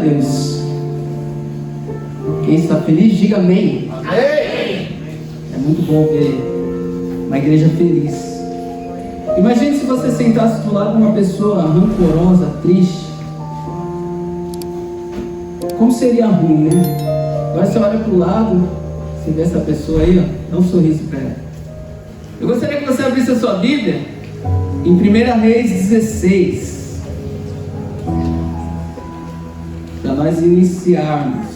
Deus. Quem está feliz, diga amém. Amém. É muito bom ver uma igreja feliz. Imagine se você sentasse do lado de uma pessoa rancorosa, triste. Como seria ruim, né? Agora você olha para o lado, você vê essa pessoa aí, ó, dá um sorriso para ela. Eu gostaria que você abrisse a sua Bíblia em 1 Reis 16. Para nós iniciarmos.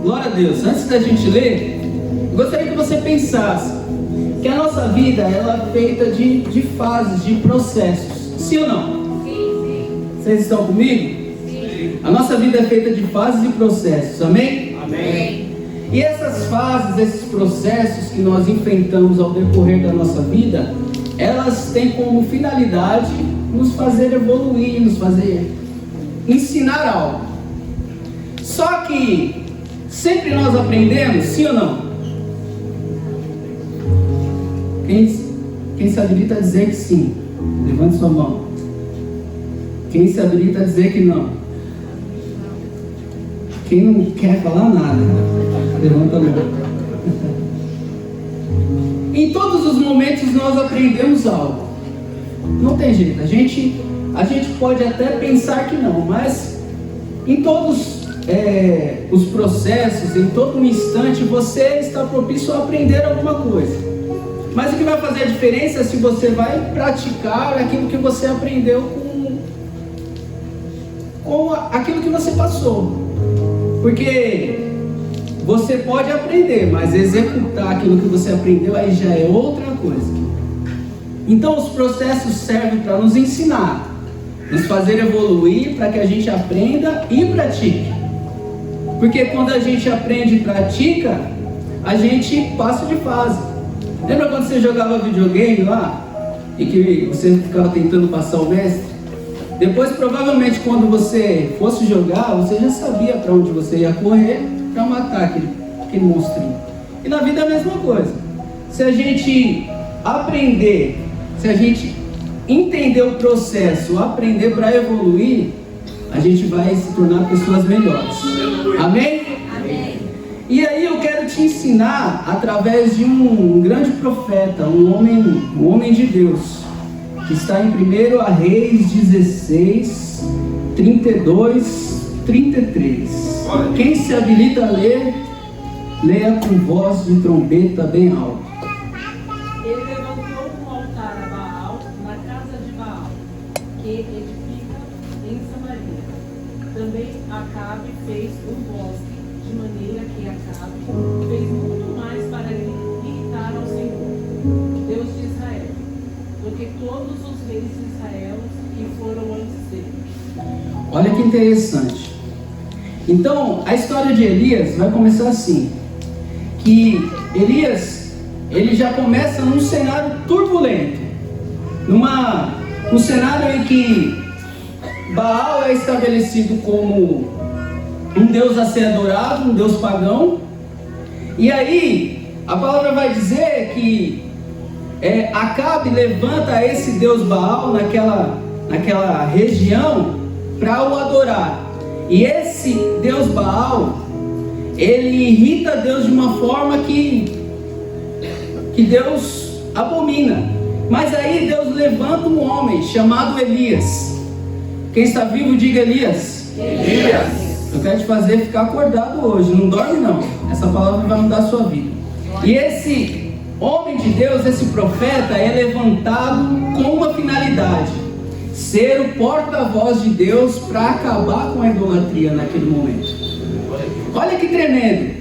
Glória a Deus. Antes da gente ler, eu gostaria que você pensasse que a nossa vida ela é feita de fases, de processos. Sim ou não? Sim. Vocês estão comigo? Sim. A nossa vida é feita de fases e processos. Amém? Amém. E essas fases, esses processos que nós enfrentamos ao decorrer da nossa vida, elas têm como finalidade nos fazer evoluir, nos fazer ensinar algo. Só que sempre nós aprendemos, sim ou não? Quem se habilita a dizer que sim? Levante sua mão. Quem se habilita a dizer que não? Quem não quer falar nada, levanta a mão. Em todos os momentos nós aprendemos algo. Não tem jeito. A gente pode até pensar que não, mas em todos os processos, em todo instante, você está propício a aprender alguma coisa. Mas o que vai fazer a diferença é se você vai praticar aquilo que você aprendeu com aquilo que você passou. Porque você pode aprender, mas executar aquilo que você aprendeu aí já é outra coisa. Então os processos servem para nos ensinar, nos fazer evoluir, para que a gente aprenda e pratique. Porque quando a gente aprende e pratica, a gente passa de fase. Lembra quando você jogava videogame lá e que você ficava tentando passar o mestre? Depois, provavelmente, quando você fosse jogar, você já sabia para onde você ia correr para matar aquele monstrinho. E na vida é a mesma coisa. Se a gente aprender, se a gente entender o processo, aprender para evoluir, a gente vai se tornar pessoas melhores. Amém? Amém. E aí eu quero te ensinar através de um grande profeta, um homem de Deus, que está em 1 Reis 16, 32, 33. Quem se habilita a ler, leia com voz de trombeta bem alto. Ele levantou um altar a Baal na casa de Baal, que edifica em Samaria. Também Acabe fez um bosque, de maneira que Acabe fez muito mais para irritar ao Senhor, Deus de Israel, do que todos os reis de Israel que foram antes dele. Olha que interessante. Então, a história de Elias vai começar assim, que Elias, ele já começa num cenário turbulento, num cenário em que Baal é estabelecido como um Deus a ser adorado, um Deus pagão. E aí, a palavra vai dizer que Acabe levanta esse Deus Baal naquela região para o adorar. E esse Deus Baal, ele irrita Deus de uma forma que Deus abomina. Mas aí Deus levanta um homem chamado Elias. Quem está vivo, diga Elias. Elias. Eu quero te fazer ficar acordado hoje, não dorme não. Essa palavra vai mudar a sua vida. E esse homem de Deus, esse profeta, é levantado com uma finalidade: ser o porta-voz de Deus para acabar com a idolatria naquele momento. Olha que tremendo.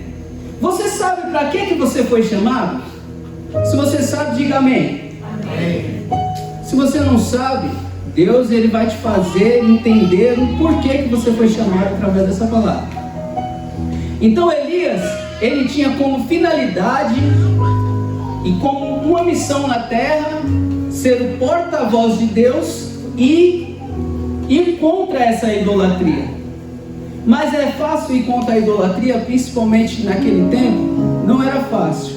Você sabe para que você foi chamado? Se você sabe, diga amém. Amém. Se você não sabe, Deus ele vai te fazer entender o porquê que você foi chamado através dessa palavra. Então Elias, ele tinha como finalidade e como uma missão na terra ser o porta-voz de Deus e ir contra essa idolatria. Mas é fácil ir contra a idolatria, principalmente naquele tempo? Não era fácil.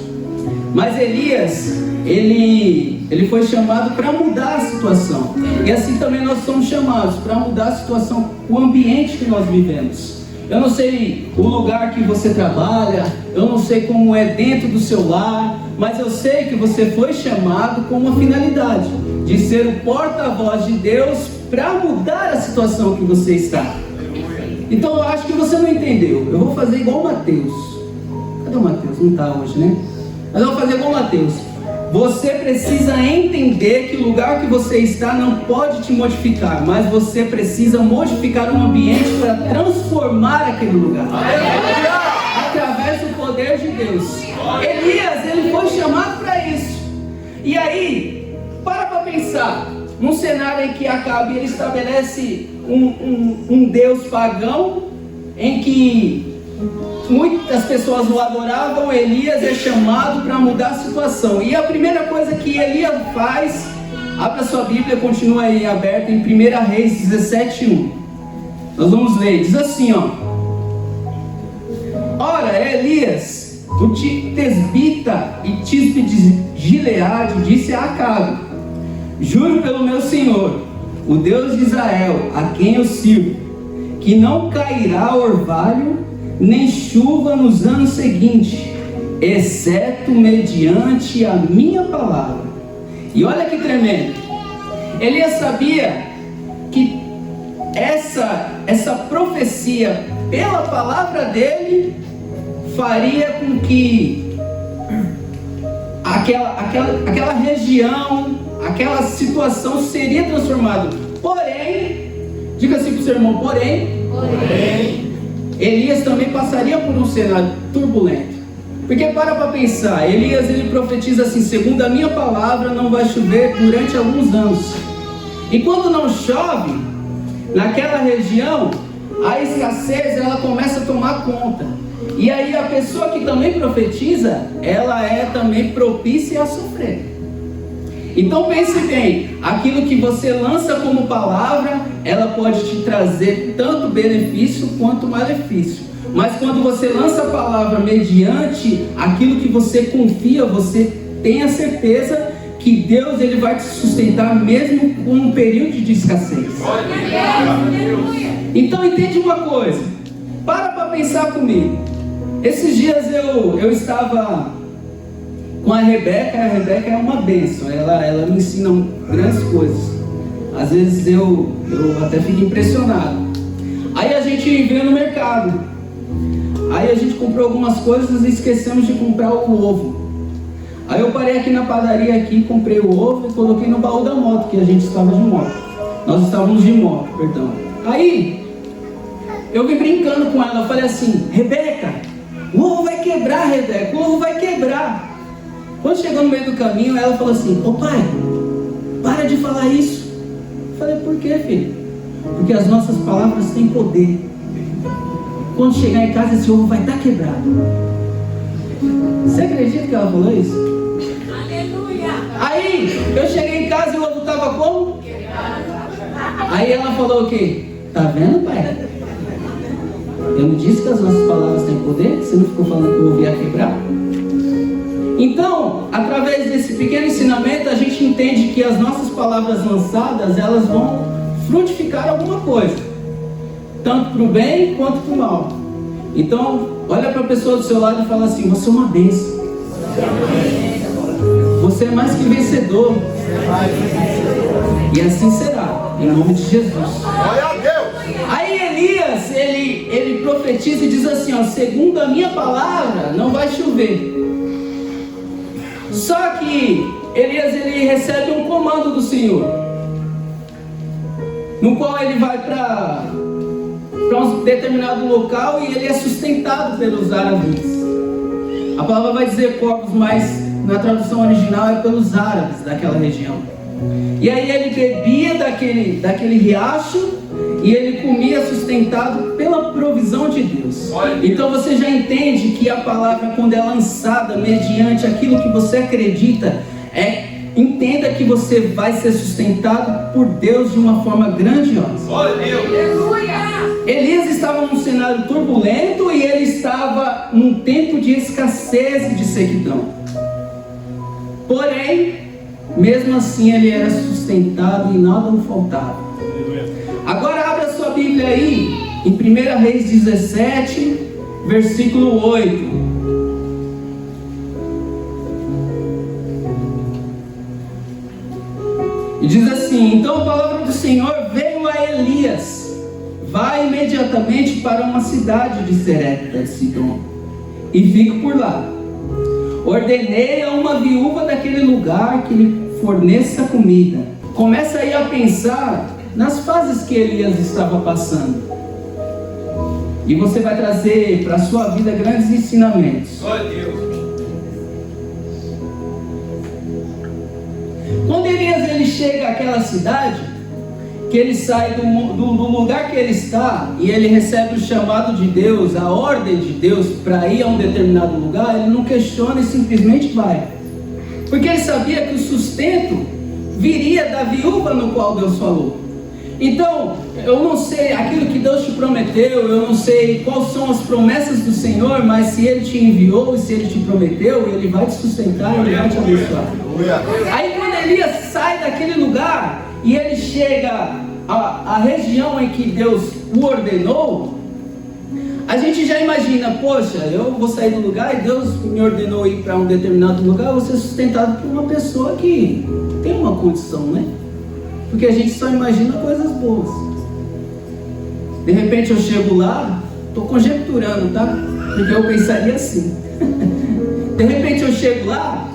Mas Elias, ele foi chamado para mudar a situação. E assim também nós somos chamados para mudar a situação, o ambiente que nós vivemos. Eu não sei o lugar que você trabalha, eu não sei como é dentro do seu lar, mas eu sei que você foi chamado com uma finalidade, de ser o porta-voz de Deus para mudar a situação que você está. Então eu acho que você não entendeu. Eu vou fazer igual o Mateus. Cadê o Mateus? Não está hoje, né? Mas eu vou fazer igual o Mateus. Você precisa entender que o lugar que você está não pode te modificar, mas você precisa modificar um ambiente para transformar aquele lugar. Através do poder de Deus. Elias, ele foi chamado para isso. E aí, para pensar, num cenário em que Acabe ele estabelece um Deus pagão, em que muitas pessoas o adoravam, Elias é chamado para mudar a situação. E a primeira coisa que Elias faz, abra sua Bíblia, continua aí aberta em 1 Reis 17:1. Nós vamos ler, diz assim, ó: Ora, Elias, o Tisbita e Tisbe de Gileade, disse a Acabe: Juro pelo meu Senhor, o Deus de Israel, a quem eu sirvo, que não cairá orvalho nem chuva nos anos seguintes, exceto mediante a minha palavra. E olha que tremendo. Elias sabia que essa profecia, pela palavra dele, faria com que aquela região, aquela situação seria transformada. Porém, diga assim para o seu irmão, porém, Elias também passaria por um cenário turbulento. Porque para pensar, Elias ele profetiza assim: segundo a minha palavra, não vai chover durante alguns anos. E quando não chove, naquela região, a escassez ela começa a tomar conta. E aí a pessoa que também profetiza, ela é também propícia a sofrer. Então pense bem, aquilo que você lança como palavra, ela pode te trazer tanto benefício quanto malefício. Mas quando você lança a palavra mediante aquilo que você confia, você tem a certeza que Deus ele vai te sustentar mesmo com um período de escassez. Então entende uma coisa, para pensar comigo. Esses dias eu estava com a Rebeca é uma bênção, ela me ensina grandes coisas. Às vezes eu até fico impressionado. Aí a gente veio no mercado, aí a gente comprou algumas coisas e esquecemos de comprar o ovo. Aí eu parei aqui na padaria aqui, comprei o ovo e coloquei no baú da moto, que a gente estava de moto. Nós estávamos de moto, perdão. Aí eu vim brincando com ela, eu falei assim: Rebeca, o ovo vai quebrar, Rebeca, o ovo vai quebrar. Quando chegou no meio do caminho, ela falou assim: ô pai, para de falar isso. Eu falei: por quê, filho? Porque as nossas palavras têm poder. Quando chegar em casa, esse ovo vai estar quebrado. Você acredita que ela falou isso? Aleluia! Aí, eu cheguei em casa e o ovo estava como? Aí ela falou o quê? Tá vendo, pai? Eu não disse que as nossas palavras têm poder? Você não ficou falando que o ovo ia quebrar? Então, através desse pequeno ensinamento, a gente entende que as nossas palavras lançadas, elas vão frutificar alguma coisa, tanto para o bem quanto para o mal. Então, olha para a pessoa do seu lado e fala assim: você é uma bênção. Você é mais que vencedor. E assim será, em nome de Jesus. Aí Elias, ele profetiza e diz assim, ó: segundo a minha palavra, não vai chover. Só que Elias, ele recebe um comando do Senhor, no qual ele vai para um determinado local e ele é sustentado pelos árabes. A palavra vai dizer corvos, mas na tradução original é pelos árabes daquela região. E aí ele bebia daquele riacho e ele comia sustentado pela provisão de Deus. Então você já entende que a palavra, quando é lançada mediante aquilo que você acredita, entenda que você vai ser sustentado por Deus de uma forma grandiosa. Elias estava num cenário turbulento e ele estava num tempo de escassez e de sequidão. Porém, mesmo assim ele era sustentado e nada lhe faltava. Agora abra sua Bíblia aí, em 1 Reis 17, versículo 8. E diz assim: então a palavra do Senhor veio a Elias: vai imediatamente para uma cidade de Serepta de Sidom e fique por lá. Ordenei a uma viúva daquele lugar que lhe forneça comida. Começa aí a pensar nas fases que Elias estava passando, e você vai trazer para a sua vida grandes ensinamentos. Glória a Deus. Quando Elias ele chega àquela cidade, que ele sai do lugar que ele está, e ele recebe o chamado de Deus, a ordem de Deus para ir a um determinado lugar, ele não questiona e simplesmente vai, porque ele sabia que o sustento viria da viúva no qual Deus falou. Então, eu não sei aquilo que Deus te prometeu, eu não sei quais são as promessas do Senhor, mas se Ele te enviou e se Ele te prometeu, Ele vai te sustentar, Ele vai te abençoar. Aí quando Elias sai daquele lugar e ele chega à região em que Deus o ordenou, a gente já imagina: poxa, eu vou sair do lugar e Deus me ordenou ir para um determinado lugar, eu vou ser sustentado por uma pessoa que tem uma condição, né? Porque a gente só imagina coisas boas. De repente eu chego lá, estou conjecturando, tá? Porque eu pensaria assim. De repente eu chego lá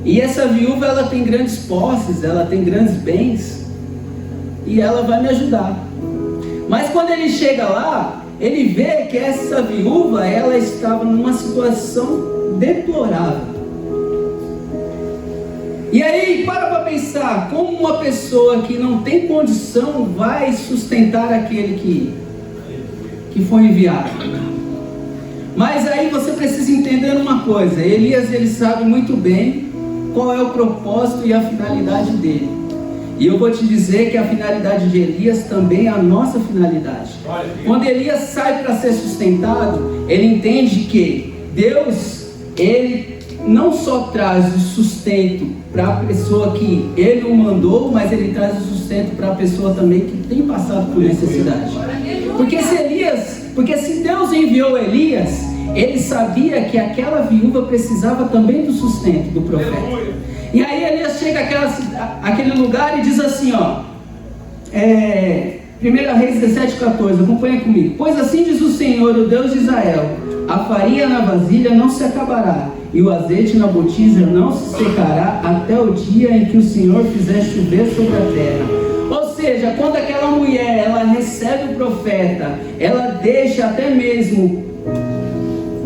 e essa viúva, ela tem grandes posses, ela tem grandes bens, e ela vai me ajudar. Mas quando ele chega lá, ele vê que essa viúva, ela estava numa situação deplorável. E aí, para pensar, como uma pessoa que não tem condição vai sustentar aquele que foi enviado. Mas aí você precisa entender uma coisa: Elias, ele sabe muito bem qual é o propósito e a finalidade dele. E eu vou te dizer que a finalidade de Elias também é a nossa finalidade. Quando Elias sai para ser sustentado, ele entende que Deus, ele não só traz o sustento para a pessoa que ele o mandou, mas ele traz o sustento para a pessoa também que tem passado por necessidade. Porque se Deus enviou Elias, ele sabia que aquela viúva precisava também do sustento do profeta. E aí Elias chega àquele lugar e diz assim, 1 Reis 17,14, acompanha comigo. Pois assim diz o Senhor, o Deus de Israel: a farinha na vasilha não se acabará, e o azeite na botija não se secará, até o dia em que o Senhor fizer chover sobre a terra. Ou seja, quando aquela mulher, ela recebe o profeta, ela deixa até mesmo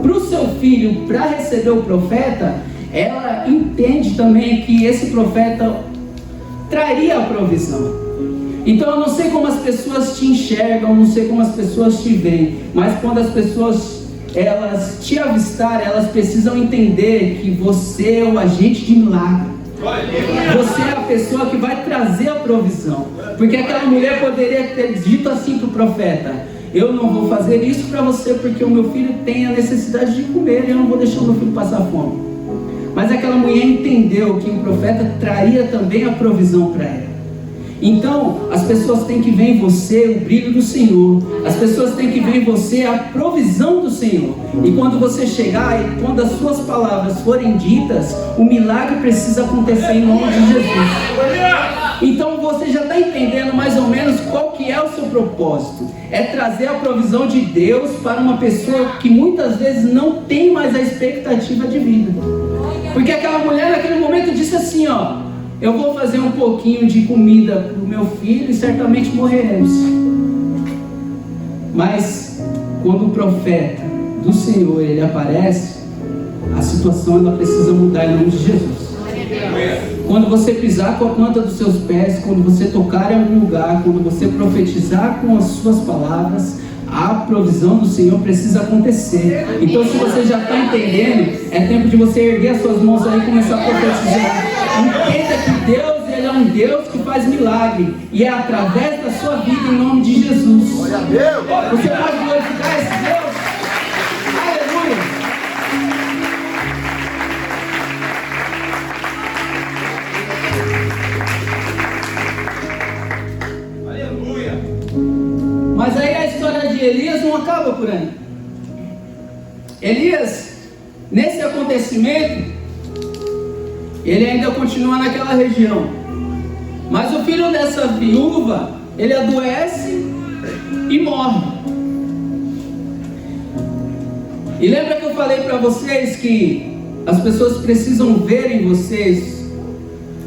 para o seu filho, para receber o profeta, ela entende também que esse profeta traria a provisão. Então eu não sei como as pessoas te enxergam, não sei como as pessoas te veem, mas quando as pessoas elas te avistarem, elas precisam entender que você é o agente de milagre. Você é a pessoa que vai trazer a provisão. Porque aquela mulher poderia ter dito assim para o profeta: eu não vou fazer isso para você porque o meu filho tem a necessidade de comer e eu não vou deixar o meu filho passar fome. Mas aquela mulher entendeu que o profeta traria também a provisão para ela. Então, as pessoas têm que ver em você o brilho do Senhor. As pessoas têm que ver em você a provisão do Senhor. E quando você chegar e quando as suas palavras forem ditas, o milagre precisa acontecer em nome de Jesus. Então você já está entendendo mais ou menos qual que é o seu propósito. É trazer a provisão de Deus para uma pessoa que muitas vezes não tem mais a expectativa de vida. Porque aquela mulher naquele momento disse assim, eu vou fazer um pouquinho de comida para o meu filho e certamente morreremos. Mas quando o profeta do Senhor ele aparece, a situação ela precisa mudar em nome de Jesus. Quando você pisar com a planta dos seus pés, quando você tocar em algum lugar, quando você profetizar com as suas palavras, a provisão do Senhor precisa acontecer. Então, se você já está entendendo, é tempo de você erguer as suas mãos aí e começar a profetizar. Entenda que Deus, Ele é um Deus que faz milagre, e é através da sua vida, em nome de Jesus. Você pode glorificar esse Deus? Aleluia! Elias não acaba por aí. Elias, nesse acontecimento, ele ainda continua naquela região. Mas o filho dessa viúva, ele adoece e morre. E lembra que eu falei para vocês que as pessoas precisam ver em vocês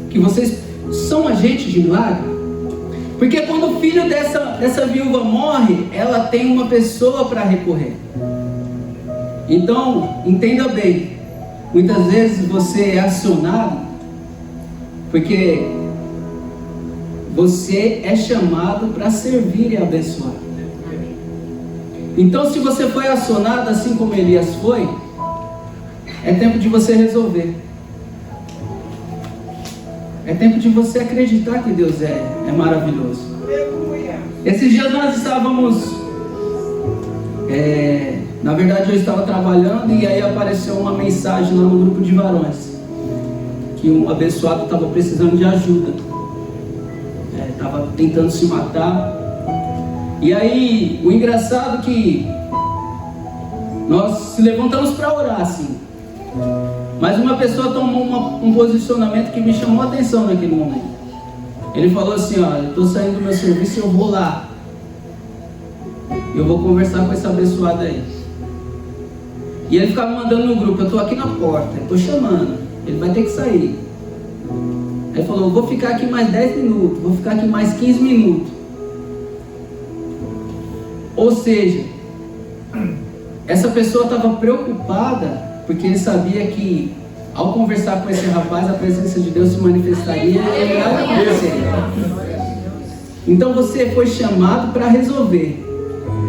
que vocês são agentes de milagre? Porque quando o filho dessa viúva morre, ela tem uma pessoa para recorrer. Então, entenda bem, muitas vezes você é acionado porque você é chamado para servir e abençoar. Então, se você foi acionado assim como Elias foi, é tempo de você resolver. É tempo de você acreditar que Deus é maravilhoso. Esses dias nós estávamos, na verdade eu estava trabalhando e aí apareceu uma mensagem lá no grupo de varões, que um abençoado estava precisando de ajuda, estava tentando se matar. E aí o engraçado é que nós se levantamos para orar assim, mas uma pessoa tomou um posicionamento que me chamou a atenção naquele momento. Ele falou assim: ó, eu estou saindo do meu serviço e eu vou lá, eu vou conversar com esse abençoado aí. E ele ficava mandando no grupo: eu estou aqui na porta, eu estou chamando, ele vai ter que sair. Aí ele falou: eu vou ficar aqui mais 10 minutos, vou ficar aqui mais 15 minutos. Ou seja, essa pessoa estava preocupada porque ele sabia que ao conversar com esse rapaz, a presença de Deus se manifestaria e ele ia acontecer. Então você foi chamado para resolver.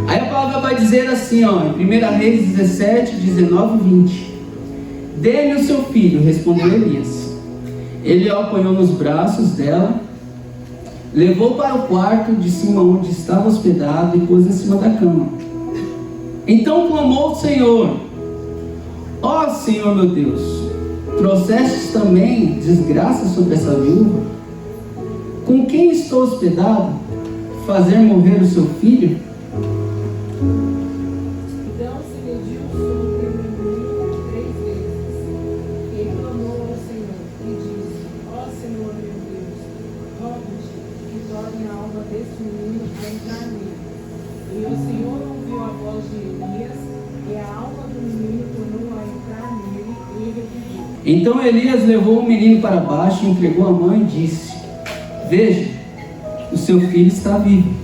Aí a palavra vai dizer assim, ó, em 1 Reis 17, 19 e 20: dê-me o seu filho, respondeu Elias. Ele o apanhou nos braços dela, levou para o quarto de cima onde estava hospedado e pôs em cima da cama. Então clamou o Senhor: ó Senhor meu Deus, trouxestes também desgraça sobre essa viúva, com quem estou hospedado, fazer morrer o seu filho? Então se mediu sobre o menino 3 vezes. E clamou ao Senhor e disse: ó Senhor meu Deus, rogo-te que torne a alma deste menino a entrar nele. E o Senhor ouviu a voz de Elias, e a alma do menino tornou a entrar nele e ele viveu. Então Elias levou o menino para baixo, entregou a mãe e disse: veja, o seu filho está vivo.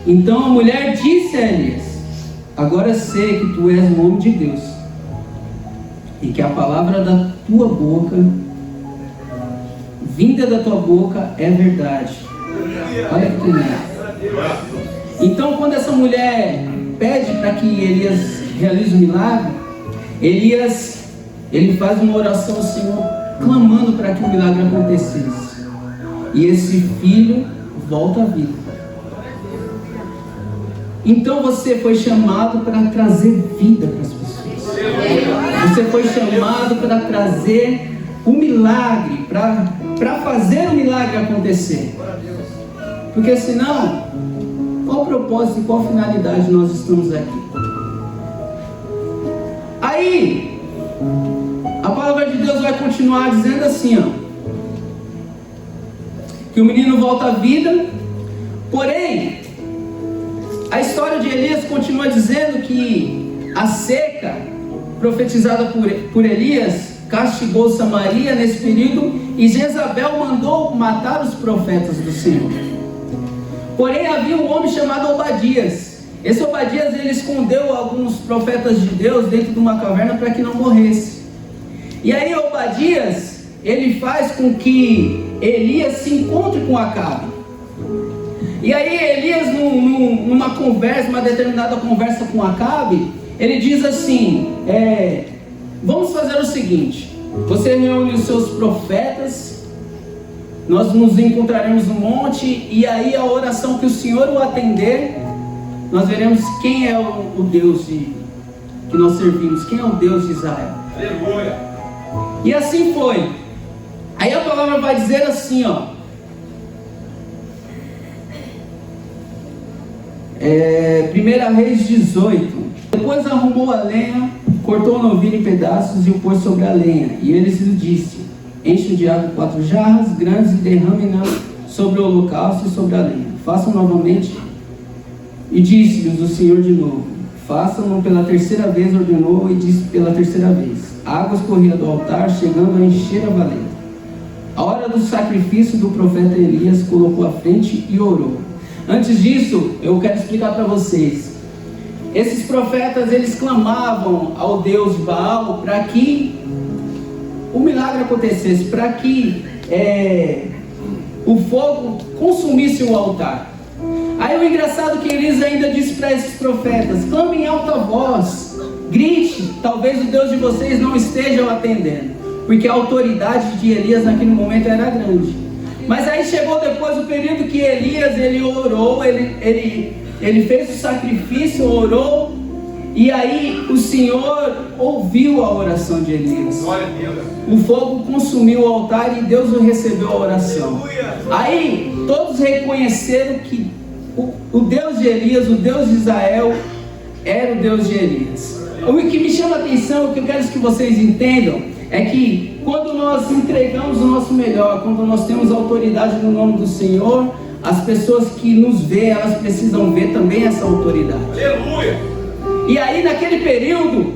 Então a mulher disse a Elias: agora sei que tu és um homem de Deus, e que a palavra da tua boca, vinda da tua boca, é verdade. Olha que lindo. Então quando essa mulher pede para que Elias realize o milagre, ele faz uma oração ao Senhor, clamando para que o milagre acontecesse. E esse filho volta à vida. Então você foi chamado para trazer vida para as pessoas. Você foi chamado para trazer o milagre, para fazer o milagre acontecer. Porque senão, qual propósito e qual finalidade nós estamos aqui? Aí, a palavra de Deus vai continuar dizendo assim, ó, que o menino volta à vida. Porém, a história de Elias continua dizendo que a seca profetizada por Elias castigou Samaria nesse período, e Jezabel mandou matar os profetas do Senhor. Porém havia um homem chamado Obadias. Esse Obadias, ele escondeu alguns profetas de Deus dentro de uma caverna para que não morresse. E aí Obadias, ele faz com que Elias se encontre com Acabe. E aí Elias, numa conversa, uma determinada conversa com Acabe, ele diz assim: vamos fazer o seguinte, você reúne os seus profetas, nós nos encontraremos no monte, e aí a oração que o Senhor o atender, nós veremos quem é o Deus que nós servimos, quem é o Deus de Israel. Aleluia. E assim foi. Aí a palavra vai dizer assim, ó, 1 Reis 18. Depois arrumou a lenha, cortou o novilho em pedaços e o pôs sobre a lenha. E eles lhe disse: enche de água 4 jarras grandes e derrame-na sobre o holocausto e sobre a lenha. Façam novamente. E disse-lhes o Senhor de novo: façam-no pela terceira vez. Ordenou e disse pela terceira vez. A água escorria do altar, chegando a encher a valeta. A hora do sacrifício do profeta Elias colocou à frente e orou. Antes disso, eu quero explicar para vocês. Esses profetas, eles clamavam ao Deus Baal para que o milagre acontecesse, para que o fogo consumisse o altar. Aí o engraçado é que Elias ainda disse para esses profetas: clame em alta voz, grite, talvez o Deus de vocês não esteja o atendendo, porque a autoridade de Elias naquele momento era grande. Mas aí chegou depois o período que Elias, ele orou, ele fez o sacrifício, orou, e aí o Senhor ouviu a oração de Elias. O fogo consumiu o altar e Deus recebeu a oração. Aí todos reconheceram que o Deus de Elias, o Deus de Israel, era o Deus de Elias. O que me chama a atenção, o que eu quero que vocês entendam, é que quando nós entregamos o nosso melhor, quando nós temos autoridade no nome do Senhor, as pessoas que nos veem, elas precisam ver também essa autoridade. Aleluia! E aí naquele período,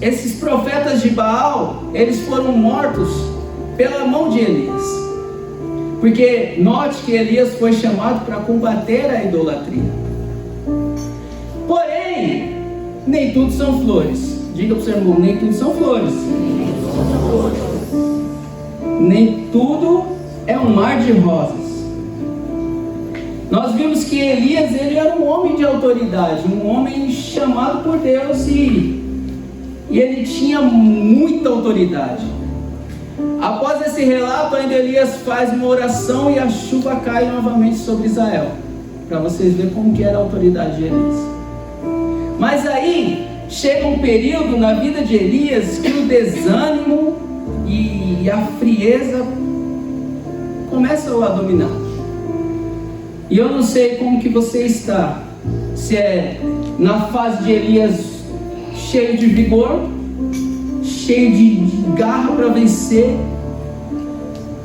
esses profetas de Baal, eles foram mortos pela mão de Elias. Porque note que Elias foi chamado para combater a idolatria. Porém, nem tudo são flores. Diga para o seu irmão: nem tudo são flores. Nem tudo é um mar de rosas. Nós vimos que Elias, ele era um homem de autoridade, um homem chamado por Deus, e ele tinha muita autoridade. Após esse relato, ainda Elias faz uma oração e a chuva cai novamente sobre Israel, para vocês verem como que era a autoridade de Elias. Mas aí chega um período na vida de Elias que o desânimo e a frieza começam a dominar. E eu não sei como que você está, se é na fase de Elias cheio de vigor, cheio de garra para vencer.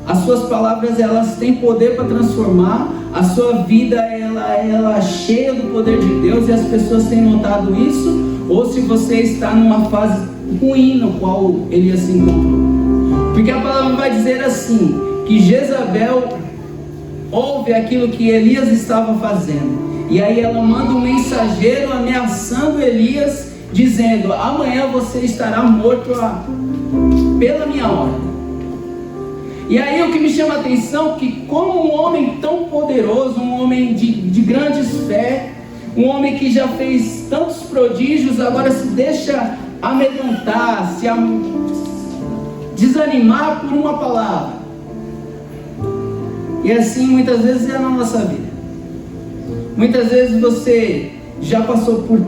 As suas palavras, elas têm poder para transformar. A sua vida, ela é cheia do poder de Deus, e as pessoas têm notado isso. Ou se você está numa fase ruim no qual Elias se encontrou. Porque a palavra vai dizer assim, que Jezabel ouve aquilo que Elias estava fazendo, e aí ela manda um mensageiro ameaçando Elias, dizendo: amanhã você estará morto pela minha ordem. E aí o que me chama a atenção, que como um homem tão poderoso, um homem de grandes fé, um homem que já fez tantos prodígios, agora se deixa amedrontar, desanimar por uma palavra. E assim muitas vezes é na nossa vida. Muitas vezes você já passou por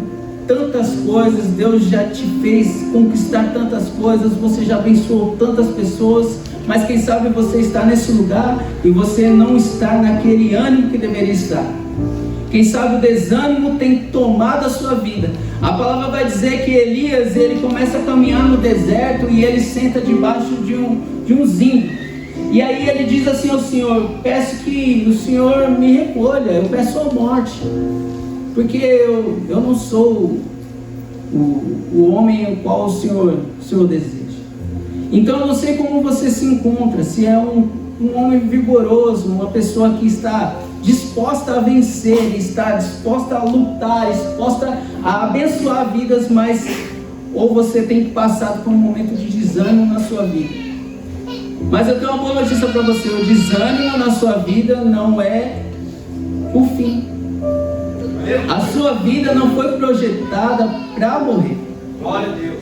tantas coisas, Deus já te fez conquistar tantas coisas, você já abençoou tantas pessoas, mas quem sabe você está nesse lugar e você não está naquele ânimo que deveria estar. Quem sabe o desânimo tem tomado a sua vida. A palavra vai dizer que Elias, ele começa a caminhar no deserto e ele senta debaixo de um zimbro. E aí ele diz assim ao Senhor: peço que o Senhor me recolha, eu peço a morte, porque eu não sou o homem ao qual o Senhor deseja. Então eu não sei como você se encontra, se é um homem vigoroso, uma pessoa que está disposta a vencer, está disposta a lutar, disposta a abençoar vidas, mas ou você tem passado por um momento de desânimo na sua vida. Mas eu tenho uma boa notícia para você: o desânimo na sua vida não é o fim. A sua vida não foi projetada para morrer. Glória a Deus.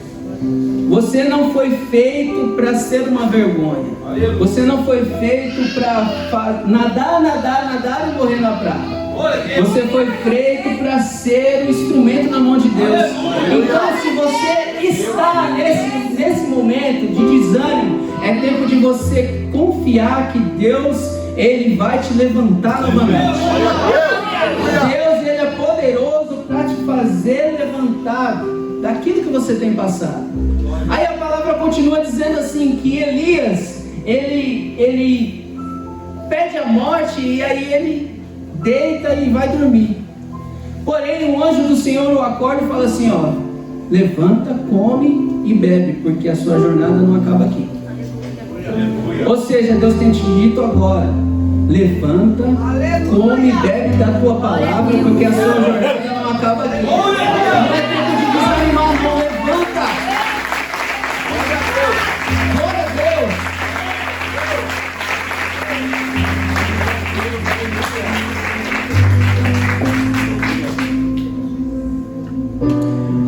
Você não foi feito para ser uma vergonha. Você não foi feito para nadar e morrer na praia. Você foi feito para ser um instrumento na mão de Deus. Então, se você está nesse momento de desânimo, é tempo de você confiar que Deus, Ele vai te levantar novamente. Deus, Ele é poderoso fazer levantar daquilo que você tem passado. Aí a palavra continua dizendo assim, que Elias, ele pede a morte e aí ele deita e vai dormir. Porém, o anjo do Senhor o acorda e fala assim, ó, levanta, come e bebe, porque a sua jornada não acaba aqui. Ou seja, Deus tem te dito agora, levanta, come e bebe da tua palavra, porque a sua jornada não acaba aqui. Não é tempo de desanimar, não, levanta. Glória a Deus.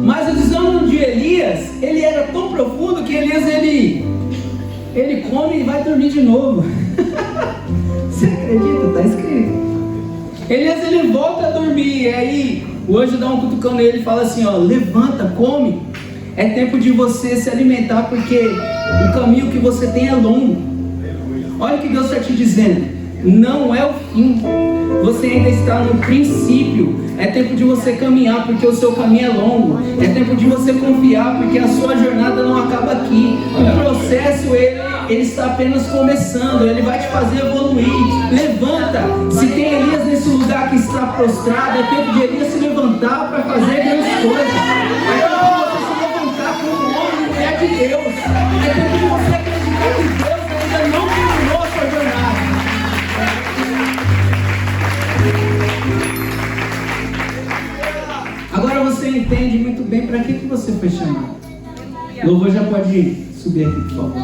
Mas o desânimo de Elias, ele era tão profundo que Elias, ele come e vai dormir de novo. Você acredita? Está escrito. Elias, ele volta a dormir, e aí o anjo dá um cutucão nele e fala assim, ó, levanta, come. É tempo de você se alimentar, porque o caminho que você tem é longo. Olha o que Deus está te dizendo. Não é o fim. Você ainda está no princípio. É tempo de você caminhar, porque o seu caminho é longo. É tempo de você confiar, porque a sua jornada não acaba aqui. O processo, ele está apenas começando. Ele vai te fazer evoluir. Levanta. Se tem Elias nesse lugar que está prostrado, é tempo de Elias se levantar para fazer grandes coisas. É tempo de você se levantar como um homem e mulher de Deus. É tempo de você acreditar que Deus ainda não terminou a sua jornada. Agora você entende muito bem para que você foi chamado. Louvor já pode subir aqui, por favor.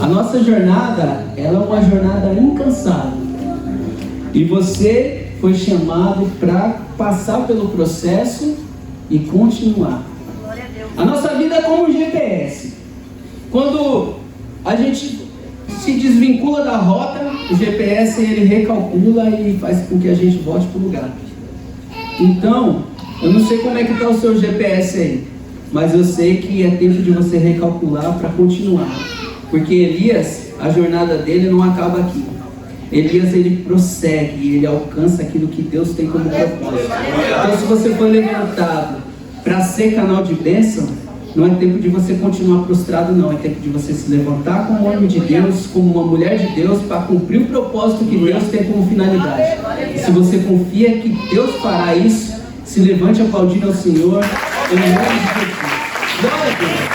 A nossa jornada, ela é uma jornada incansável. E você foi chamado para passar pelo processo e continuar. A nossa vida é como um GPS. Quando a gente se desvincula da rota, o GPS ele recalcula e faz com que a gente volte para o lugar. Então, eu não sei como é que está o seu GPS aí, mas eu sei que é tempo de você recalcular para continuar. Porque Elias, a jornada dele não acaba aqui. Elias, ele prossegue, ele alcança aquilo que Deus tem como propósito. Então, se você foi levantado para ser canal de bênção, não é tempo de você continuar prostrado, não. É tempo de você se levantar como homem de Deus, como uma mulher de Deus, para cumprir o propósito que Deus tem como finalidade. E se você confia que Deus fará isso, se levante aplaudindo ao Senhor, em nome de Jesus. Glória a Deus.